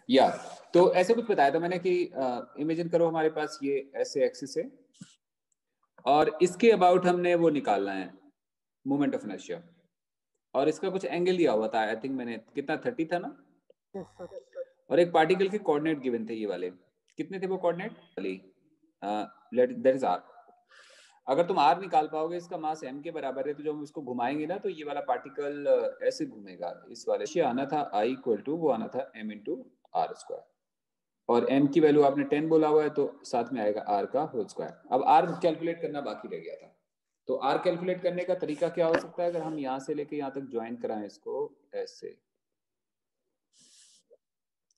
या तो ऐसे कुछ बताया था मैंने कि इमेजिन करो हमारे पास ये ऐसे एक्सिस है और इसके अबाउट हमने वो निकालना है मोमेंट ऑफ इनर्शिया, और इसका कुछ एंगल दिया हुआ था, आई थिंक मैंने कितना 30 था ना, और एक पार्टिकल के कोऑर्डिनेट गिवन थे ये वाले, कितने थे वो कोऑर्डिनेट वाली, दैट इज आर। अगर तुम आर निकाल पाओगे, इसका मास एम के बराबर है, तो जब हम इसको घुमाएंगे ना तो ये वाला पार्टिकल ऐसे घूमेगा, इस वाले से आना था आई इक्वल टू, वो आना था एम इंटू आर स्क्वायर, और m की वैल्यू आपने 10 बोला हुआ है तो साथ में आएगा r का होल स्क्वायर। अब r कैलकुलेट करना बाकी रह गया था, तो r कैलकुलेट करने का तरीका क्या हो सकता है, अगर हम यहां से लेके यहां तक ज्वाइन कराएं इसको ऐसे,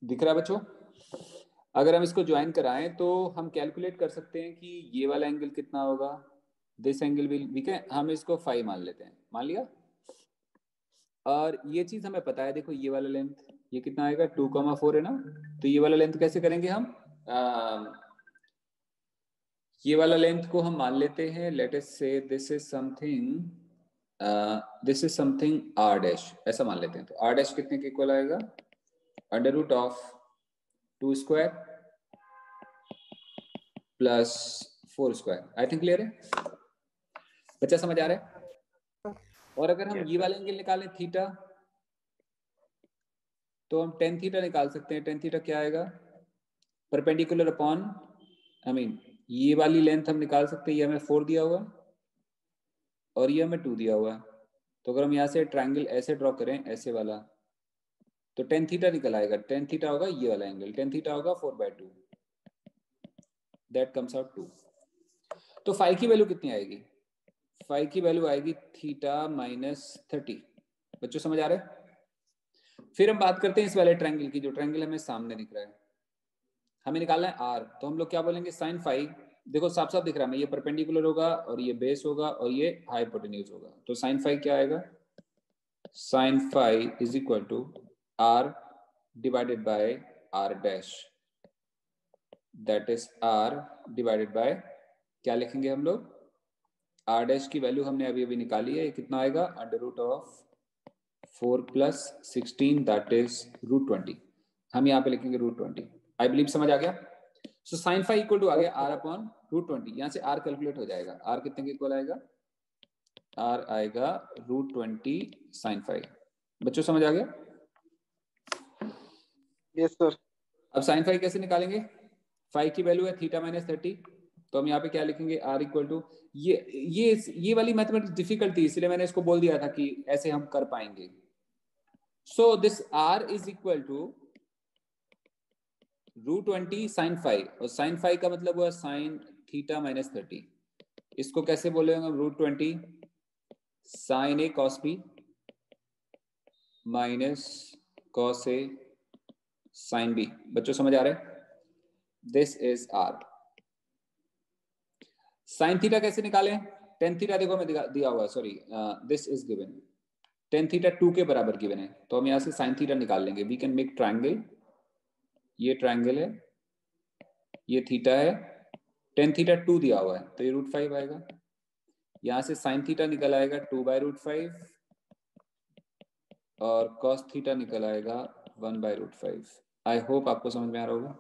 दिख रहा है बच्चों? अगर हम इसको ज्वाइन कराएं तो हम कैलकुलेट कर सकते हैं कि ये वाला एंगल कितना होगा, this angle will we can, हम इसको 5 मान लेते हैं, मान लिया। और ये चीज हमें पता है, देखो ये वाला लेंथ ये कितना आएगा 2,4 है ना, तो ये वाला लेंथ कैसे करेंगे हम, ये वाला लेंथ को हम मान लेते हैं, लेट अस से this is something r dash, ऐसा मान लेते हैं। तो r डैश कितने के इक्वल आएगा, under root of 2 square plus 4 square. I think clear है बच्चा, समझ आ रहा है? और अगर हम ये वाला एंगल निकालें थीटा, तो हम टेन थीटा निकाल सकते हैं। टेन थीटा क्या आएगा, परपेंडिकुलर अपॉन, आई मीन ये वाली लेंथ हम निकाल सकते हैं, ये हमें 4 दिया हुआ और ये हमें 2 दिया हुआ है। तो अगर हम यहाँ से ट्रायंगल ऐसे ड्रॉ करें ऐसे वाला, तो टेन थीटा निकल आएगा। टेन थीटा होगा ये वाला एंगल, टेन थीटा होगा 4/2, दैट कम्स आउट 2। तो फाई की वैल्यू कितनी आएगी, फाई की वैल्यू आएगी थीटा माइनस 30। बच्चों समझ आ रहा है? फिर हम बात करते हैं इस वाले ट्रायंगल की, जो ट्रायंगल हमें सामने दिख रहा है, हमें निकालना है आर, तो हम लोग क्या बोलेंगे, साइन फाई। देखो साफ साफ दिख रहा है, ये परपेंडिकुलर होगा और ये बेस होगा और ये हाइपोटेन्यूज होगा, तो साइन फाई क्या आएगा, sine phi is equal to r divided by r dash, that is r divided by, क्या लिखेंगे हम लोग, आर डैश की वैल्यू हमने अभी अभी निकाली है, ये कितना आएगा, under root of 4 plus 16 that is root 20, हम यहाँ पे लिखेंगे रूट 20। आई बिलीव समझ आ गया। So sine phi equal to आ गया आर अपॉन रूट 20, यहाँ से आर कैलकुलेट हो जाएगा, आर कितने के इक्वल आएगा, आर आएगा रूट 20 साइन फाई। बच्चों समझ आ गया? Yes sir. अब साइन फाई कैसे निकालेंगे, फाई की वैल्यू है थीटा माइनस 30, तो हम यहाँ पे क्या लिखेंगे, आर इक्वल टू, ये वाली मैथमेटिक्स डिफिकल्ट थी, इसलिए मैंने इसको बोल दिया था कि ऐसे हम कर पाएंगे। So this r is equal to root 20 sine phi, और साइन फाई का मतलब हुआ साइन थीटा माइनस 30, इसको कैसे बोलेंगे हम, root 20 sine A cos B minus cos A sine B. बच्चों समझ आ रहे हैं? This is r. Sine theta कैसे निकालें, टेन थीटा देखो मैं दिया हुआ है, sorry this is given, tan theta 2 के बराबर गिवन है, तो हम यहाँ से साइन थीटा निकाल लेंगे। वी कैन मेक ट्रायंगल, ये ट्रायंगल है, ये थीटा है, टेन थीटा 2 दिया हुआ है, तो ये रूट 5 आएगा, यहाँ से साइन थीटा निकल आएगा 2/√5 और कॉस थीटा निकल आएगा 1/√5। आई होप आपको समझ में आ रहा होगा।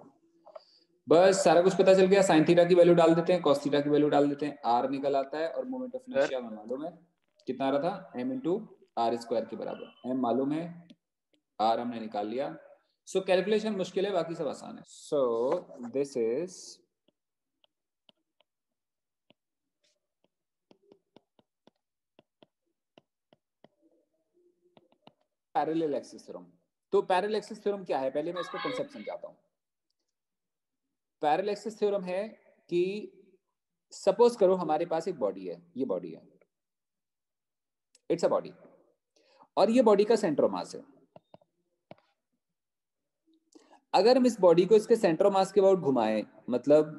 बस सारा कुछ पता चल गया, साइन थीटा की वैल्यू डाल देते हैं, कॉस थीटा की वैल्यू डाल देते हैं, आर निकल आता है, और मोमेंट ऑफ इनर्शिया में मालूम है कितना आ रहा था, एम इंटू आर स्क्वायर के बराबर, एम मालूम है, आर हमने निकाल लिया। सो कैलकुलेशन मुश्किल है, बाकी सब आसान है। So this is parallel axis theorem. तो पैरेलल एक्सिस थ्योरम क्या है, पहले मैं इसका कांसेप्ट समझाता हूं। पैरेलल एक्सिस थ्योरम है कि सपोज करो हमारे पास एक बॉडी है, ये बॉडी है, इट्स अ बॉडी, और ये बॉडी का सेंटर ऑफ मास है। अगर हम इस बॉडी को इसके सेंटर ऑफ मास के अबाउट घुमाएं, मतलब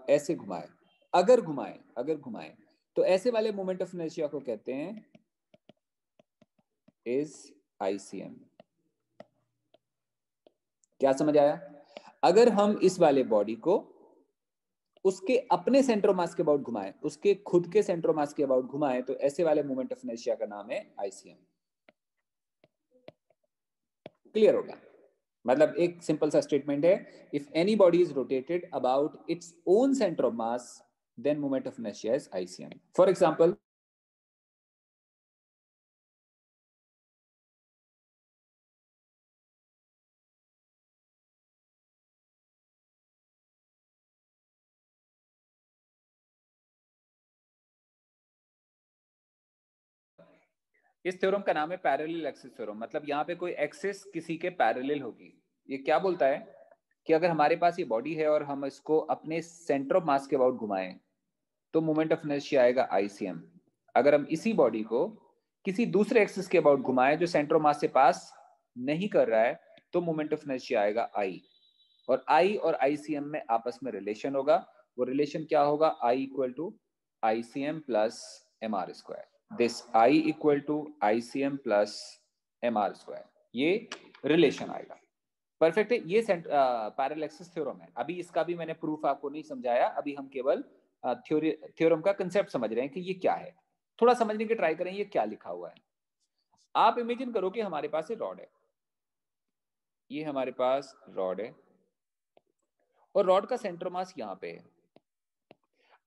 ऐसे घुमाएं, अगर घुमाएं तो ऐसे वाले मोमेंट ऑफ इनर्शिया को कहते हैं इज आईसीएम। क्या समझ आया? अगर हम इस वाले बॉडी को उसके अपने सेंटर ऑफ मास के अबाउट घुमाए, उसके खुद के सेंटर ऑफ मास के अबाउट घुमाए, तो ऐसे वाले मोमेंट ऑफ इनर्शिया का नाम है आईसीएम। क्लियर हो गया? मतलब एक सिंपल सा स्टेटमेंट है, if any body is rotated about its own centre of mass then moment of inertia is ICM. For example, इस थ्योरम का नाम है पैरेलल एक्सिस थ्योरम। मतलब यहाँ पे कोई एक्सिस किसी के पैरेलल होगी। ये क्या बोलता है कि अगर हमारे पास ये बॉडी है और हम इसको अपने सेंटर ऑफ मास के अबाउट घुमाएं तो मोमेंट ऑफ इनर्शिया आएगा आईसीएम। अगर हम इसी बॉडी को किसी दूसरे एक्सिस के अबाउट घुमाएं जो सेंटर ऑफ मास से पास नहीं कर रहा है तो मोमेंट ऑफ इनर्शिया आएगा आई। और आई और आईसीएम में आपस में रिलेशन होगा। वो रिलेशन क्या होगा? I equal to ICM plus M R square. This I equal to ICM plus M R square, ये रिलेशन आएगा। परफेक्ट है। ये पैरेलल एक्सिस थ्योरम है। अभी इसका भी मैंने प्रूफ आपको नहीं समझाया, अभी हम केवल थ्योरम का कंसेप्ट समझ रहे हैं कि ये क्या है। थोड़ा समझने की ट्राई करें ये क्या लिखा हुआ है। आप इमेजिन करो कि हमारे पास एक रॉड है, ये हमारे पास रॉड है और रॉड का सेंटर मास यहां पे है।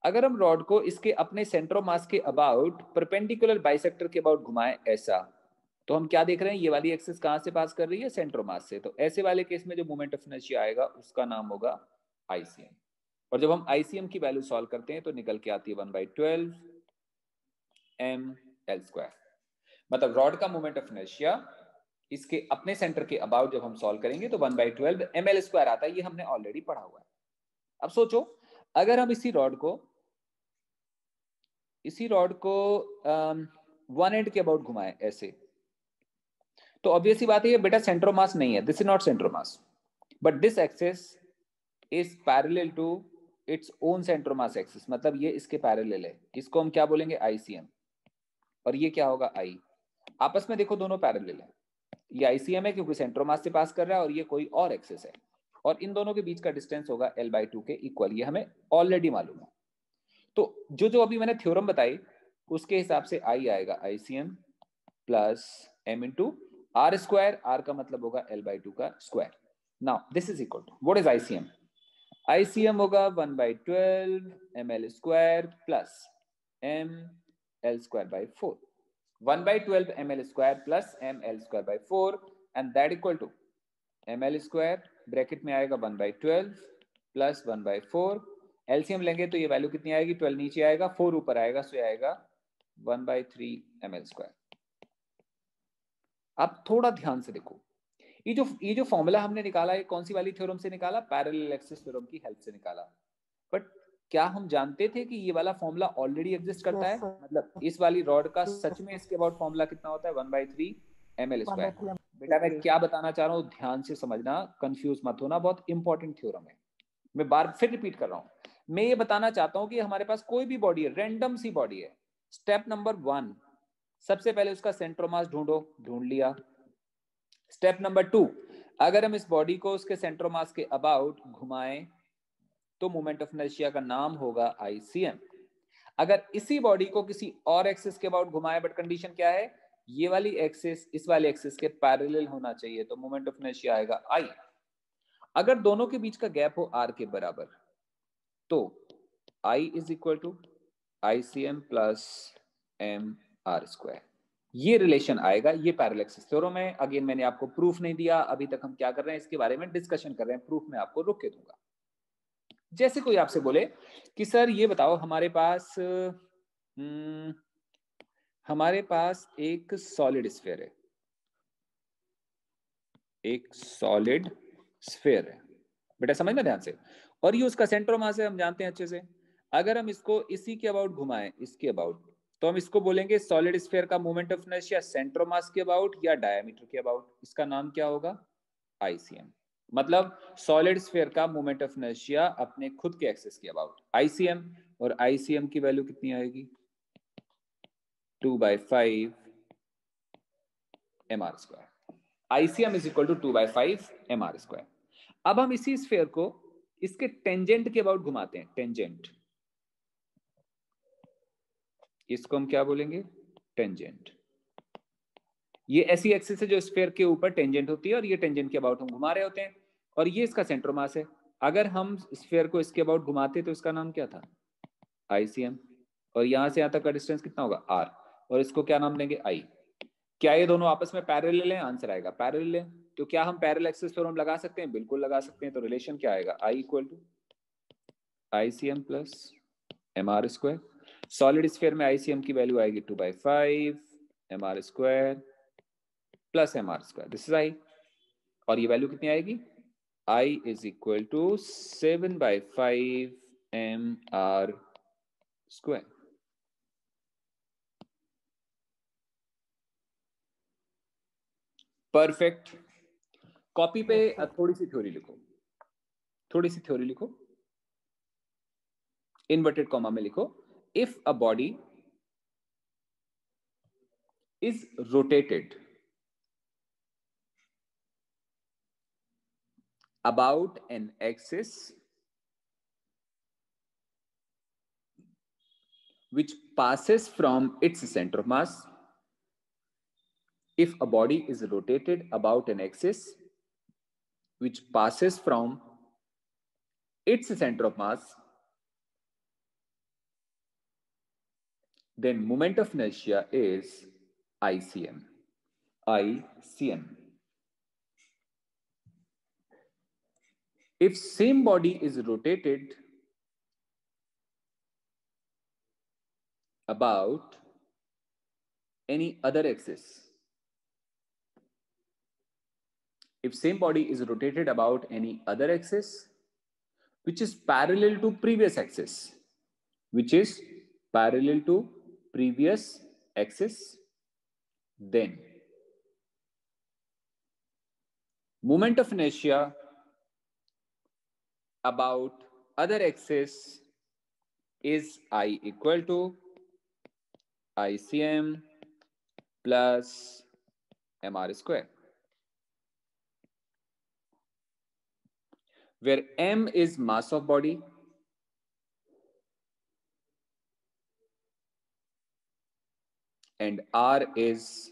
अगर हम रॉड को इसके अपने सेंटर ऑफ मास के अबाउट परपेंडिकुलर बाइसेक्टर के अबाउट घुमाएं ऐसा, तो हम क्या देख रहे हैं? ये वाली एक्सिस कहां से पास कर रही है? सेंटर ऑफ मास से। तो ऐसे वाले केस में जो मोमेंट ऑफ इनर्शिया आएगा उसका नाम होगा आईसीएम। और जब हम आईसीएम की वैल्यू सॉल्व करते हैं तो निकल के आती है 1/12 ml²। मतलब रॉड का मोमेंट ऑफ इनर्शिया इसके अपने सेंटर के अबाउट जब हम सॉल्व करेंगे तो 1/12 ml² आता है। ये हमने ऑलरेडी पढ़ा हुआ है। अब सोचो, अगर हम इसी रॉड को वन एंड के अबाउट घुमाएं ऐसे, तो ऑब्वियस ही बात है ये बेटा सेंटर ऑफ मास नहीं है, this is not centre of mass, but this axis is parallel to its own centre of mass axis. मतलब ये इसके पैरेलल है, इसको हम क्या बोलेंगे? आईसीएम। और ये क्या होगा? आई। आपस में देखो दोनों पैरेलल है, ये आईसीएम है क्योंकि सेंटर ऑफ मास से पास कर रहा है और ये कोई और एक्सिस है, और इन दोनों के बीच का डिस्टेंस होगा L/2 के इक्वल। ये हमें ऑलरेडी मालूम है। तो जो अभी मैंने थ्योरम बताई उसके हिसाब से आई आएगा ICM plus m into are square. R का मतलब होगा L/2 का स्क्वायर। Now this is equal to what is ICM? ICM होगा 1/12 ml² plus ml²/4। 1/12 ml² plus ml²/4 and that equal to ml² bracket में आएगा 1/12 प्लस 1/4। एलसीएम लेंगे तो ये वैल्यू कितनी आएगी? 12 नीचे आएगा, 4 ऊपर आएगा, सो आएगा 1/3 ml²। आप थोड़ा ध्यान से देखो, ये जो फॉर्मूला हमने निकाला है कौन सी वाली थ्योरम से निकाला? पैरेलल एक्सिस थ्योरम की हेल्प से निकाला। बट क्या हम जानते थे कि ये वाला फॉर्मूला ऑलरेडी एग्जिस्ट करता है? मतलब इस वाली रॉड का सच में इसके अबाउट फॉर्मूला कितना होता है? 1/3 ml²। बेटा मैं क्या बताना चाह रहा हूँ ध्यान से समझना, कंफ्यूज मत होना, बहुत इंपॉर्टेंट थ्योरम है। मैं बार फिर रिपीट कर रहा हूं। मैं ये बताना चाहता हूं कि हमारे पास कोई भी बॉडी है, रैंडम सी बॉडी है। स्टेप नंबर 1, सबसे पहले उसका सेंटर ऑफ मास ढूंढो, ढूंढ लिया। स्टेप नंबर 2, अगर हम इस बॉडी को उसके सेंटर ऑफ मास के अबाउट घुमाएं तो मोमेंट ऑफ इनर्शिया का नाम होगा आईसीएम। अगर इसी बॉडी को किसी और एक्सिस के अबाउट घुमाएं, बट कंडीशन क्या है? ये वाली एक्सिस इस वाली एक्सिस के पैरेलल होना चाहिए, तो मोमेंट ऑफ इनर्शिया आएगा आई। अगर दोनों के बीच का गैप हो आर के बराबर तो I is equal to ICM plus M R square. ये रिलेशन आएगा, ये पैरेलल एक्सिस थ्योरम है। अगेन मैंने आपको प्रूफ नहीं दिया, अभी तक हम क्या कर रहे हैं? इसके बारे में डिस्कशन कर रहे हैं। प्रूफ में आपको रुक के दूंगा। जैसे कोई आपसे बोले कि सर ये बताओ, हमारे पास एक सॉलिड स्फीयर है, एक सॉलिड स्फीयर है, बेटा समझना ध्यान से, और ये उसका सेंटर ऑफ मास है, हम जानते हैं अच्छे से। अगर हम इसको इसी के अबाउट घुमाएं, इसके अबाउट, तो हम इसको बोलेंगे सॉलिड स्फीयर का moment of inertia centre of मास के अबाउट या डायमीटर के अबाउट, इसका नाम क्या होगा? आईसीएम। मतलब सॉलिड स्फीयर का मोमेंट ऑफ इनर्शिया अपने खुद के एक्सिस के अबाउट आईसीएम। और आईसीएम की वैल्यू कितनी आएगी? 2/5 mr²। ICM is equal to 2/5 mr²। अब हम इसी स्फीयर को इसके टेंजेंट के अबाउट घुमाते हैं, टेंजेंट, इसको हम क्या बोलेंगे, टेंजेंट। ये ऐसी एक्सिस है जो स्फीयर के ऊपर टेंजेंट होती है और ये टेंजेंट के अबाउट हम घुमा रहे होते हैं, और ये इसका सेंटर मास है। अगर हम स्फीयर को इसके अबाउट घुमाते तो इसका नाम क्या था, ICM, और यहां से यहां तक का डिस्टेंस कितना होगा, R, और इसको क्या नाम देंगे, I। क्या ये दोनों आपस में पैरेलल हैं, आंसर आएगा पैरेलल है। तो क्या हम पैरेलल एक्सिस थ्योरम लगा सकते हैं, बिल्कुल लगा सकते हैं। तो रिलेशन क्या आएगा, I equal to ICM plus MR square. Solid sphere में ICM की वैल्यू आएगी 2/5 MR square plus MR square, this is I, और ये वैल्यू कितनी आएगी, I is equal to 7/5 MR square. Perfect. Copy पे थोड़ी सी थ्योरी लिखो, थोड़ी सी थ्योरी लिखो, इन्वर्टेड कॉमा में लिखो, if a body is rotated about an axis which passes from its center of mass, if a body is rotated about an axis which passes from its center of mass, then moment of inertia is ICM. ICM. If same body is rotated about any other axis, if same body is rotated about any other axis which is parallel to previous axis, which is parallel to previous axis, then moment of inertia about other axis is I equal to ICM plus MR square, where M is mass of body and R is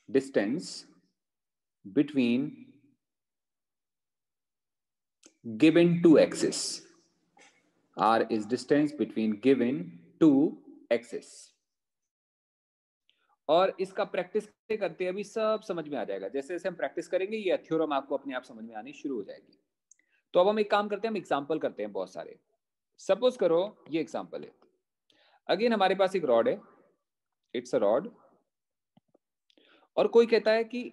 distance between given two axes. R is distance between given two axes. और इसका practice करते अभी सब समझ में आ जाएगा। जैसे जैसे हम प्रैक्टिस करेंगे ये थ्योरम आपको अपने आप समझ में आनी शुरू हो जाएगी। तो अब हम एक काम करते हैं, हम एग्जाम्पल करते हैं बहुत सारे। सपोज करो ये एग्जाम्पल है, अगेन हमारे पास एक रॉड है, इट्स अ रॉड, और कोई कहता है कि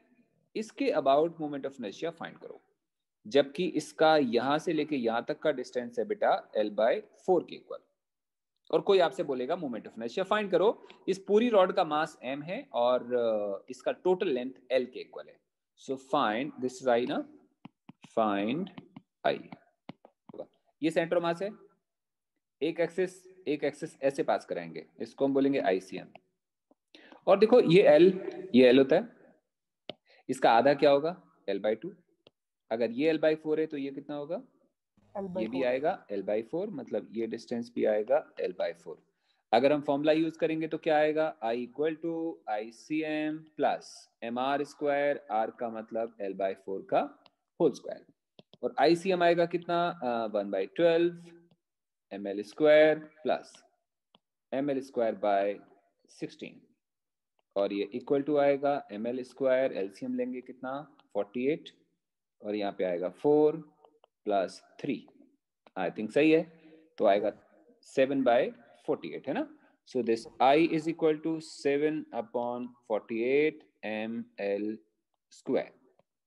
इसके about moment of inertia find करो, जबकि इसका यहां से लेके यहां तक का डिस्टेंस है बेटा L/4 के इक्वल, और कोई आपसे बोलेगा मोमेंट ऑफ इनर्शिया फाइंड करो। इस पूरी रॉड का मास m है और इसका टोटल लेंथ L के इक्वल है। So find, this is I ना, फाइंड I। ये सेंटर मास है, एक एक्सिस ऐसे पास कराएंगे, इसको हम बोलेंगे ICM। और देखो ये L होता है, इसका आधा क्या होगा, L/2। अगर ये L/4 है तो ये कितना होगा, ये भी आएगा L/4, मतलब ये डिस्टेंस भी आएगा L/4। अगर हम फॉर्मूला यूज करेंगे तो क्या आएगा, I equal to ICM plus MR square, R का मतलब L/4 का होल स्क्वायर, और ICM आएगा कितना, 1/12 ml square plus ml square by 16, और ये इक्वल टू आएगा ml स्क्वायर, एलसीएम लेंगे कितना 48, और यहाँ पे आएगा 4 प्लस 3, आई थिंक सही है, तो आएगा 7/48 है ना। So this I is equal to 7/48 ml square.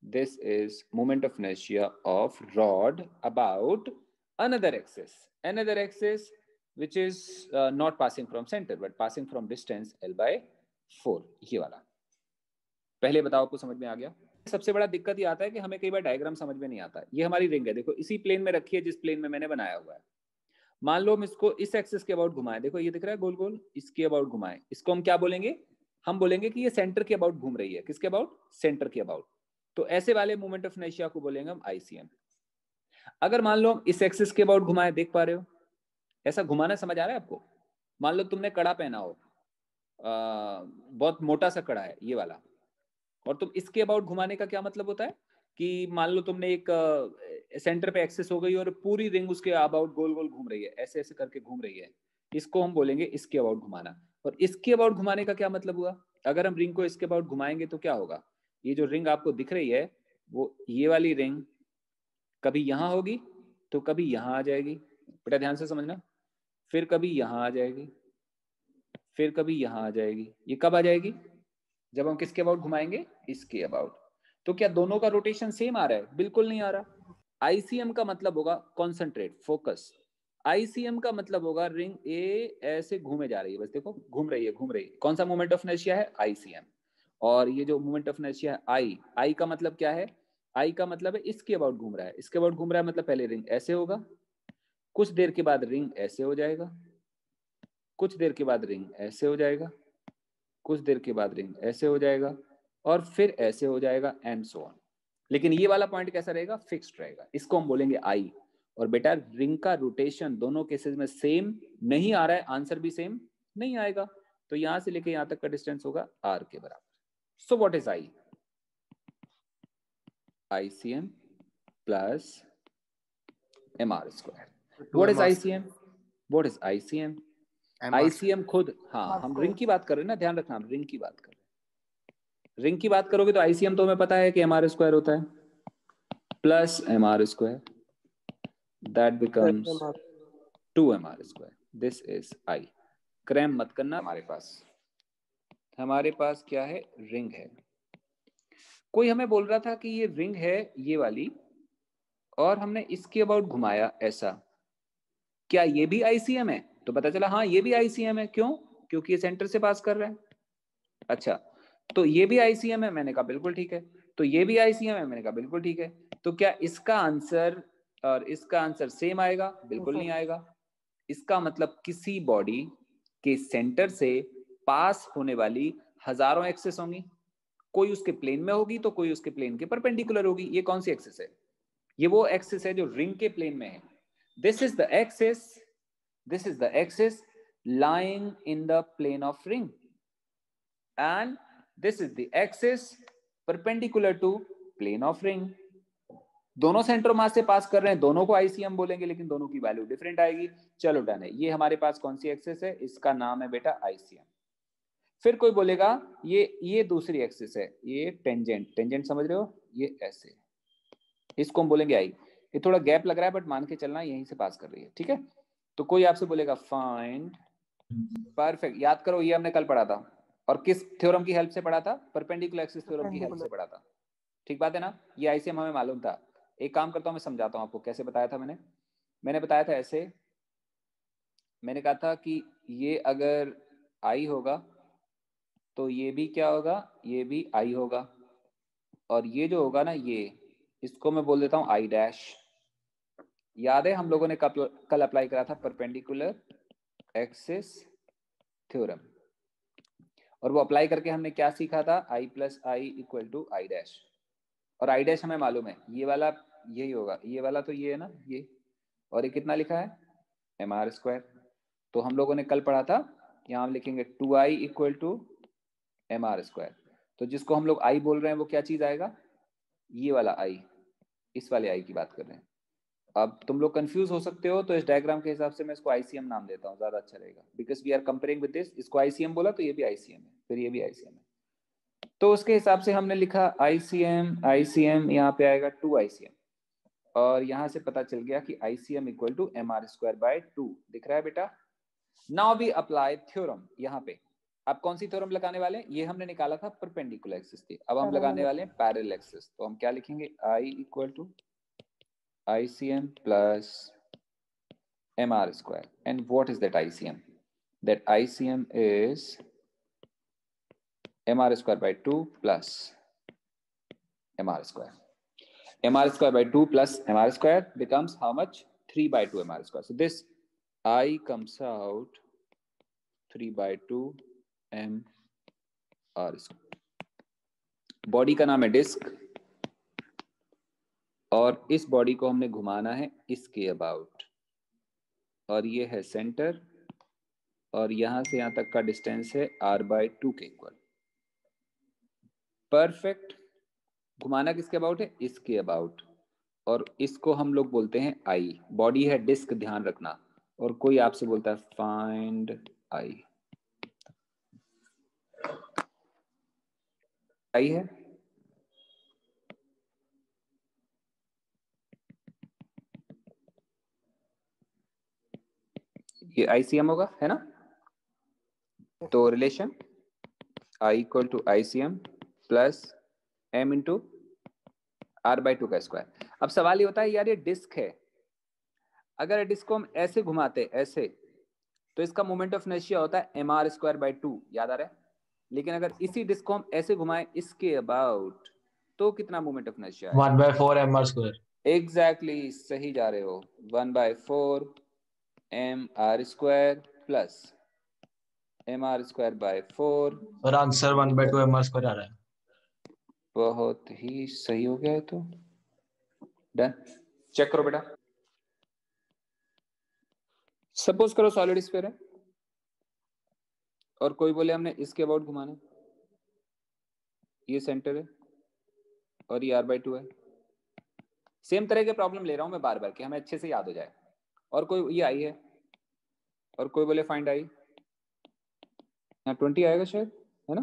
This is moment of inertia of rod about another axis which is not passing from center but passing from distance L/4, ये वाला। पहले बताओ आपको समझ में आ गया। सबसे बड़ा दिक्कत ये आता है कि हमें कई बार डायग्राम समझ में नहीं आता। ये हमारी रिंग है, देखो इसी प्लेन में रखी है जिस प्लेन में मैंने बनाया हुआ है। मान लो हम इसको इस एक्सिस के अबाउट घुमाएं, देखो ये दिख रहा है गोल गोल, इसके अबाउट घुमाएं, इसको हम क्या बोलेंगे, हम बोलेंगे कि ये सेंटर के अबाउट घूम रही है। किसके अबाउट, सेंटर के अबाउट। तो ऐसे वाले मोमेंट ऑफ इनर्शिया को बोलेंगे हम ICM। अगर मान लो इस एक्सिस के अबाउट घुमाए, देख पा रहे हो ऐसा घुमाना समझ आ रहा है आपको? मान लो तुमने कड़ा पहना हो, बहुत मोटा सा कड़ा है ये वाला, और तुम इसके अबाउट घुमाने का क्या मतलब होता है कि मान लो तुमने एक सेंटर पे एक्सेस हो गई और पूरी रिंग उसके अबाउट गोल गोल घूम रही है, ऐसे ऐसे करके घूम रही है, इसको हम बोलेंगे इसके अबाउट घुमाना। और इसके अबाउट घुमाने का क्या मतलब हुआ? अगर हम रिंग को इसके अबाउट घुमाएंगे तो क्या होगा? ये जो रिंग आपको दिख रही है वो ये वाली रिंग कभी यहां होगी तो कभी यहां आ जाएगी, बेटा ध्यान से समझना, फिर कभी यहां आ जाएगी, फिर कभी यहां आ जाएगी। ये कब आ जाएगी? जब हम किसके अबाउट घुमाएंगे? इसके अबाउट। तो क्या दोनों का रोटेशन सेम आ रहा है? बिल्कुल नहीं आ रहा। आईसीएम का मतलब होगा कॉन्सेंट्रेट, फोकस। आईसीएम का मतलब होगा रिंग ए ऐसे घूमे जा रही है, बस देखो घूम रही है घूम रही है। कौन सा मोमेंट ऑफ इनर्शिया है? आईसीएम। और ये जो मोमेंट ऑफ इनर्शिया है आई, आई का मतलब क्या है? आई का मतलब है इसके अबाउट घूम रहा है। इसके अबाउट घूम रहा है मतलब पहले रिंग ऐसे होगा, कुछ देर के बाद रिंग ऐसे हो जाएगा, कुछ देर के बाद रिंग ऐसे हो जाएगा, कुछ देर के बाद रिंग ऐसे हो जाएगा, और फिर ऐसे हो जाएगा, एंड सो ऑन। लेकिन ये वाला पॉइंट कैसा रहेगा? फिक्स्ड रहेगा। इसको हम बोलेंगे आई। और बेटा रिंग का रोटेशन दोनों केसेस में सेम नहीं आ रहा है, आंसर भी सेम नहीं आएगा। तो यहां से लेके यहां तक का डिस्टेंस होगा आर के बराबर। So what is I? ICM plus MR square. What is ICM? What is ICM? ICM खुद, हाँ हम रिंग की बात कर रहे हैं ना, ध्यान रखना, हम रिंग की बात कर रहे हैं। रिंग की बात करोगे तो ICM तो हमें पता है कि MR स्क्वायर होता है, plus MR square, that becomes 2MR square. This is I। Cram मत करना। हमारे पास क्या है? रिंग है। कोई हमें बोल रहा था कि ये रिंग है ये वाली, और हमने इसके अबाउट घुमाया ऐसा, क्या ये भी ICM है? तो पता चला हाँ ये भी ICM है। क्यों? क्योंकि ये सेंटर से पास कर रहा है। अच्छा, तो ये भी ICM है? मैंने कहा बिल्कुल ठीक है। तो ये भी ICM है? मैंने कहा बिल्कुल ठीक है। तो क्या इसका आंसर और इसका आंसर सेम आएगा? बिल्कुल नहीं आएगा। इसका मतलब किसी बॉडी के सेंटर से पास होने वाली हजारों एक्सेस होंगी, कोई उसके प्लेन में होगी तो कोई उसके प्लेन के परपेंडिकुलर होगी। ये कौन सी एक्सेस है? ये वो एक्सेस है जो रिंग के प्लेन में है। This is the axis, this is the axis lying in the plane of ring, and this is the axis perpendicular to plane of ring. दोनों सेंटर मास से पास कर रहे हैं, दोनों को ICM बोलेंगे, लेकिन दोनों की वैल्यू डिफरेंट आएगी। चलो डन है। ये हमारे पास कौन सी एक्सिस है? इसका नाम है बेटा ICM। फिर कोई बोलेगा ये दूसरी एक्सिस है, ये टेंजेंट, टेंजेंट समझ रहे हो? ये ऐसे, इसको हम बोलेंगे आई। ये थोड़ा गैप लग रहा है बट मान के चलना यहीं से पास कर रही है, ठीक है। तो कोई आपसे बोलेगा फाइंड, परफेक्ट, याद करो ये हमने कल पढ़ा था। और किस थ्योरम की हेल्प से पढ़ा था? परपेंडिकुलर एक्सिस थ्योरम की हेल्प से पढ़ा था। ठीक बात है ना? ये आईसीएम हमें मालूम था। एक काम करता हूं, मैं समझाता हूं आपको कैसे बताया था मैंने बताया था ऐसे। मैंने कहा था कि ये अगर आई होगा तो ये भी क्या होगा? ये भी आई होगा। और ये जो होगा ना, ये इसको मैं बोल देता हूं आई डैश। याद है हम लोगों ने कल अप्लाई करा था परपेंडिकुलर एक्सिस थ्योरम, और वो अप्लाई करके हमने क्या सीखा था? I plus I equal to I dash. और आई डैश हमें मालूम है ये वाला यही होगा, ये वाला तो ये है ना ये, और ये कितना लिखा है? MR square. तो हम लोगों ने कल पढ़ा था, यहाँ हम लिखेंगे 2I equal to MR square. तो जिसको हम लोग आई बोल रहे हैं वो क्या चीज आएगा? ये वाला आई, इस वाले आई की बात कर रहे हैं। अब तुम लोग कंफ्यूज हो सकते हो, तो इस डायग्राम के हिसाब से मैं इसको ICM नाम देता हूँ, ज्यादा अच्छा रहेगा, because we are comparing with this. इसको ICM बोला तो ये भी ICM है, फिर ये भी ICM है। तो उसके हिसाब से हमने लिखा ICM, ICM यहाँ पे आएगा 2ICM, और यहाँ से पता चल गया कि ICM equal to MR square by 2। दिख रहा है बेटा? नाउ वी अप्लाई थ्योरम यहाँ पे। अब कौन सी थ्योरम लगाने वाले हैं? ये हमने निकाला था परपेंडिकुलर एक्सिस थी, अब हम लगाने वाले हैं पैरेलल एक्सिस। तो हम क्या लिखेंगे? I equal to ICM plus MR square. And what is that ICM? That ICM is MR square by 2 plus MR square. MR square by 2 plus MR square becomes how much? 3 by 2 MR square. So this I comes out 3 by 2 MR square. Body का नाम है disc, और इस body को हमने घुमाना है इसके अबाउट, और ये है सेंटर, और यहां से यहां तक का डिस्टेंस है r/2 के इक्वल। परफेक्ट। घुमाना किसके अबाउट है? इसके अबाउट, और इसको हम लोग बोलते हैं आई। बॉडी है डिस्क, ध्यान रखना। और कोई आपसे बोलता है फाइंड आई, आई है, ये ICM होगा, है ना? तो relation I equal to ICM plus M into r/2 का स्क्वायर। अब सवाल ये होता है यार, ये डिस्क है, अगर डिस्क को हम ऐसे घुमाते ऐसे, तो इसका मोमेंट ऑफ इनर्शिया होता है mr²/2, याद आ रहा है? लेकिन अगर इसी डिस्क को हम ऐसे घुमाएं इसके अबाउट, तो कितना मोमेंट ऑफ इनर्शिया आएगा? 1/4 mr²। एग्जैक्टली, सही जा रहे हो। 1/4 mr² प्लस mr²/4, और आंसर 1/2 mr² आ रहा है। बहुत ही सही हो गया है। तो डन। चेक करो बेटा। सपोज करो सॉलिड स्फीयर है, और कोई बोले हमने इसके अबाउट घुमाना, ये सेंटर है और ये r/2 है। सेम तरह के प्रॉब्लम ले रहा हूं मैं बार बार, कि हमें अच्छे से याद हो जाए। और कोई ये आई है, और कोई बोले फाइंड आई, यहाँ 20 आएगा शायद, है ना?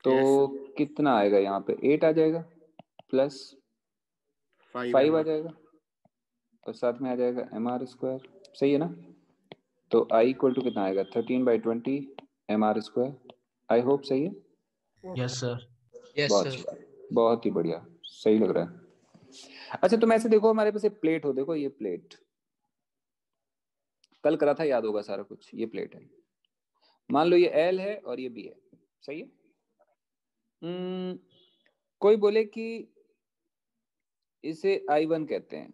तो yes, कितना आएगा यहाँ पे? 8 आ जाएगा प्लस 5 आ जाएगा, और साथ में आ जाएगा mr²। सही है ना? तो I इक्वल टू कितना आएगा? 13/20 mr²। आई होप सही है। Yes sir. बहुत ही बढ़िया, सही लग रहा है। अच्छा, तुम ऐसे देखो, हमारे पास एक प्लेट हो, देखो ये प्लेट कल करा था, याद होगा सारा कुछ। ये प्लेट है, मान लो ये L है और ये B है, सही है? कोई बोले कि इसे I1 कहते हैं,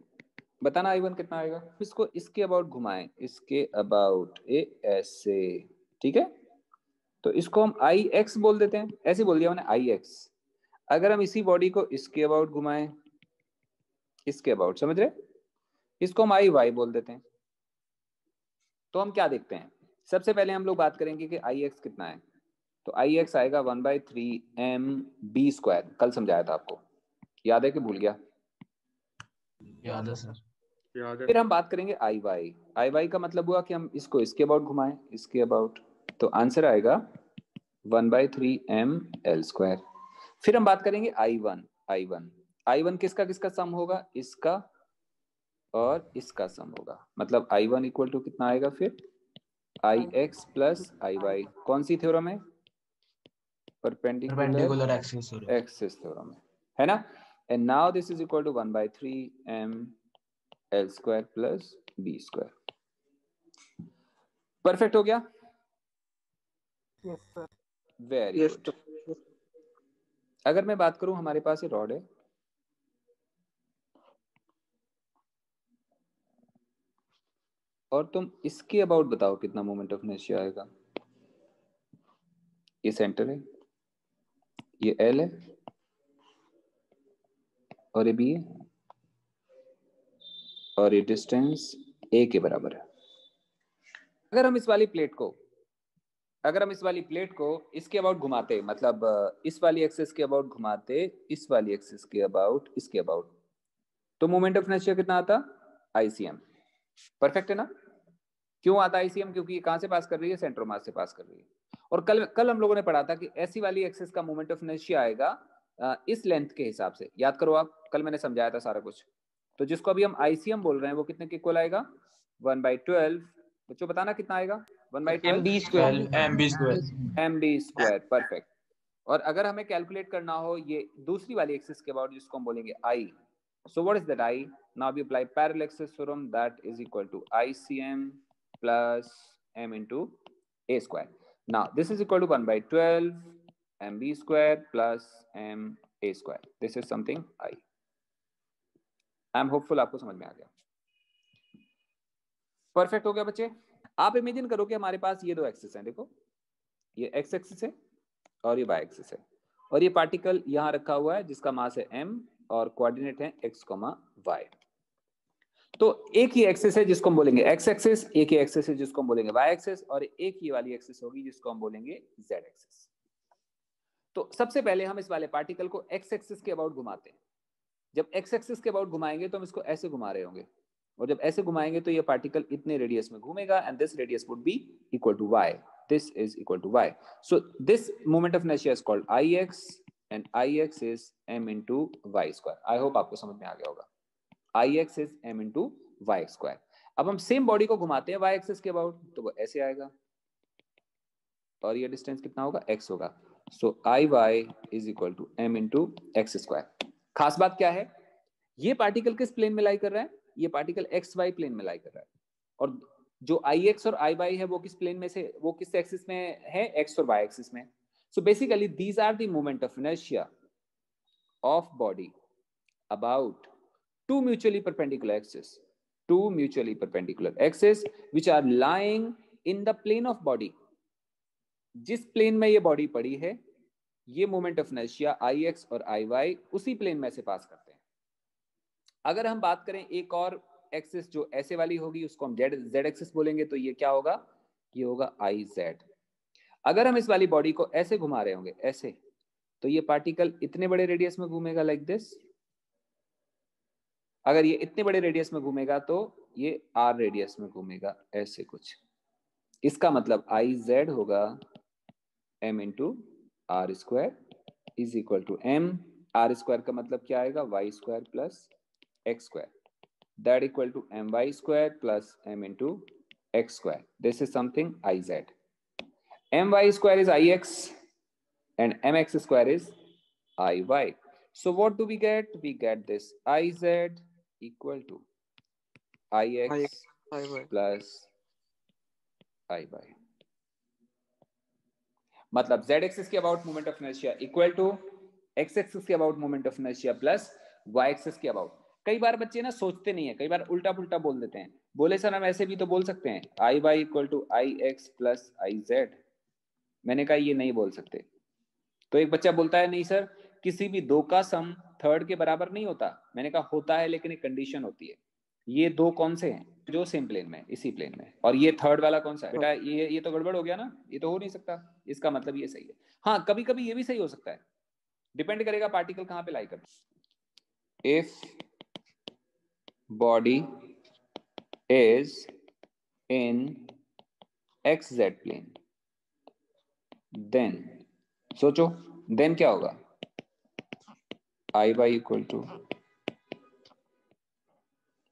बताना I1 कितना आएगा? इसको इसके अबाउट घुमाएं, इसके अबाउट ऐसे, ठीक है? तो इसको हम IX बोल देते हैं, ऐसे बोल दिया मैंने, IX। अगर हम इसी बॉडी को इसके अबाउट घुमाएं, इसके अबाउट, समझ रहे? इसको हम IY बोल देते हैं। तो हम क्या देखते हैं? सबसे पहले हम लोग बात करेंगे कि IX कितना है। तो IX आएगा 1/3 mb²। कल समझाया था आपको, याद है कि भूल गया? याद है सर। फिर हम बात करेंगे IY। IY का मतलब हुआ कि हम इसको इसके अबाउट घुमाएं, इसके अबाउट। तो आंसर आएगा 1/3 ml²। फिर हम बात करेंगे I1। I1 किसका किसका सम होगा? इसका और इसका सम होगा। मतलब I1 इक्वल टू कितना आएगा फिर? IX plus IY। कौन सी थ्योरम है? परपेंडिकुलर एक्सिस एक्सिस थ्योरम है ना? And now this is equal to 1/3 ml² plus b²। Perfect हो गया? Yes sir. Very good. अगर मैं बात करूं, हमारे पास ये रॉड है, और तुम इसके अबाउट बताओ कितना मोमेंट ऑफ इनर्शिया आएगा। ये सेंटर है, ये L है, और ये B है, और ये डिस्टेंस A के बराबर है। अगर हम इस वाली प्लेट को इसके अबाउट घुमाते, मतलब इस वाली एक्सिस के अबाउट घुमाते, इस वाली एक्सिस के अबाउट, इसके अबाउट, तो मोमेंट ऑफ इनर्शिया कितना आता? ICM। परफेक्ट है ना? क्यों आता ICM? क्योंकि ये कहां से पास कर रही है? सेंटर मास से पास कर रही है। और कल हम लोगों ने पढ़ा था कि ऐसी वाली एक्सिस का मोमेंट ऑफ इनर्शिया आएगा इस लेंथ के हिसाब से। याद करो आप, कल मैंने समझाया था सारा कुछ। तो जिसको अभी हम ICM बोल रहे हैं, वो कितने के इक्वल आएगा? 1/12। बच्चों बताना कितना आएगा? 1/12 mb²। परफेक्ट। और अगर हमें कैलकुलेट करना हो ये दूसरी वाली एक्सिस के अबाउट, जिसको हम बोलेंगे I, so what is that I? Now we apply parallel axis theorem, that is equal to ICM plus m into a². Now this is equal to 1/12 mb² plus ma²। this is something I am hopeful आपको समझ में आ गया। Perfect हो गया बच्चे। आप imagine करो कि हमारे पास ये दो एक्सिस हैं, देखो ये x एक्सिस है और ये y एक्सिस है, और ये पार्टिकल यहां रखा हुआ है जिसका मास है m, और कोऑर्डिनेट है x, y। तो एक ही एक्सिस है जिसको हम बोलेंगे x एक्सिस, एक ही एक्सिस है जिसको हम बोलेंगे y एक्सिस, और एक ही वाली एक्सिस होगी जिसको हम बोलेंगे z एक्सिस। तो सबसे पहले हम इस वाले पार्टिकल को x एक्सिस के अबाउट घुमाते हैं। जब x एक्सिस के अबाउट घुमाएंगे तो हम इसको ऐसे घुमा रहे होंगे, और जब ऐसे घुमाएंगे तो ये पार्टिकल इतने रेडियस में घूमेगा, and this radius would be equal to y, this is equal to y. So this moment of inertia is called ix, and ix is m into y square. I hope आपको समझ में आ गया होगा। ix is m into y square. अब हम same body को घुमाते हैं y एक्सिस के अबाउट, तो वो ऐसे आएगा, और ये डिस्टेंस कितना होगा, x होगा। So iy is equal to m into x square. खास बात क्या है, ये पार्टिकल किस प्लेन में लाई कर रहा है, ये पार्टिकल एक्स वाई प्लेन में लाई कर रहा है, और जो आई एक्स और आई वाई है वो किस प्लेन में से, वो किस एक्सिस में है, एक्स और वाई एक्सिस में। So basically these are the moment of inertia of body about two mutually perpendicular axes which are lying in the plane of body. जिस प्लेन में ये बॉडी पड़ी है, ये moment of inertia I x और आई Y उसी plane में से पास करते हैं। अगर हम बात करें एक और एक्सिस जो ऐसे वाली होगी, उसको हम जेड एक्सिस बोलेंगे, तो ये क्या होगा, ये होगा आई जेड। अगर हम इस वाली बॉडी को ऐसे घुमा रहे होंगे ऐसे, तो ये पार्टिकल इतने बड़े रेडियस में घूमेगा लाइक दिस। अगर ये इतने बड़े रेडियस में घूमेगा तो ये आर रेडियस में घूमेगा ऐसे कुछ। इसका मतलब आई जेड होगा M into are square is equal to M. R square का मतलब क्या आएगा, Y square plus x square, that equal to my square plus m into x square. This is something iz. My square is ix and mx square is iy. So what do we get? We get this iz equal to ix plus iy. मतलब z axis के about moment of inertia equal to x axis के about moment of inertia plus y axis के about. कई बार बच्चे ना सोचते नहीं है, कई बार उल्टा पुल्टा बोल देते हैं, बोले सर हम ऐसे भी तो बोल सकते हैं I Y equal to I X plus I Z. मैंने कहा ये नहीं बोल सकते। तो एक बच्चा बोलता है नहीं सर किसी भी दो का सम थर्ड के बराबर नहीं होता। मैंने कहा होता है, लेकिन एक कंडीशन होती है। ये दो कौन से हैं, जो सेम प्लेन में, इसी प्लेन में, और ये थर्ड वाला कौन सा है बेटा, ये तो गड़बड़ हो गया ना, ये तो हो नहीं सकता। इसका मतलब ये सही है। हाँ कभी कभी ये भी सही हो सकता है, डिपेंड करेगा पार्टिकल कहाँ पे लाई करता है। If body is in xz plane, then सोचो then क्या होगा, आई वाई इक्वल टू,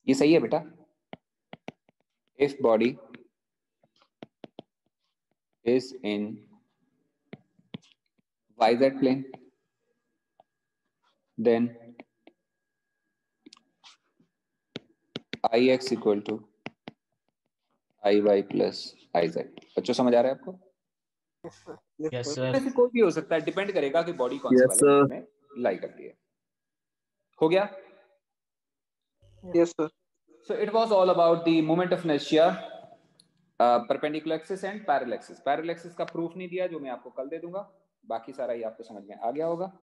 ये सही है बेटा। if body is in yz plane, then I X equal to I Y plus I Z. बच्चों समझ आ रहा है आपको? Yes, sir. ऐसे कोई भी हो सकता है, डिपेंड करेगा कि बॉडी कौन से वाले में लाई करती है। हो गया? Yes, sir. So it was all about the moment of inertia, perpendicular axis and parallel axis। Parallel axis का प्रूफ नहीं दिया, जो मैं आपको कल दे दूंगा। बाकी सारा ही आपको समझ में आ गया होगा।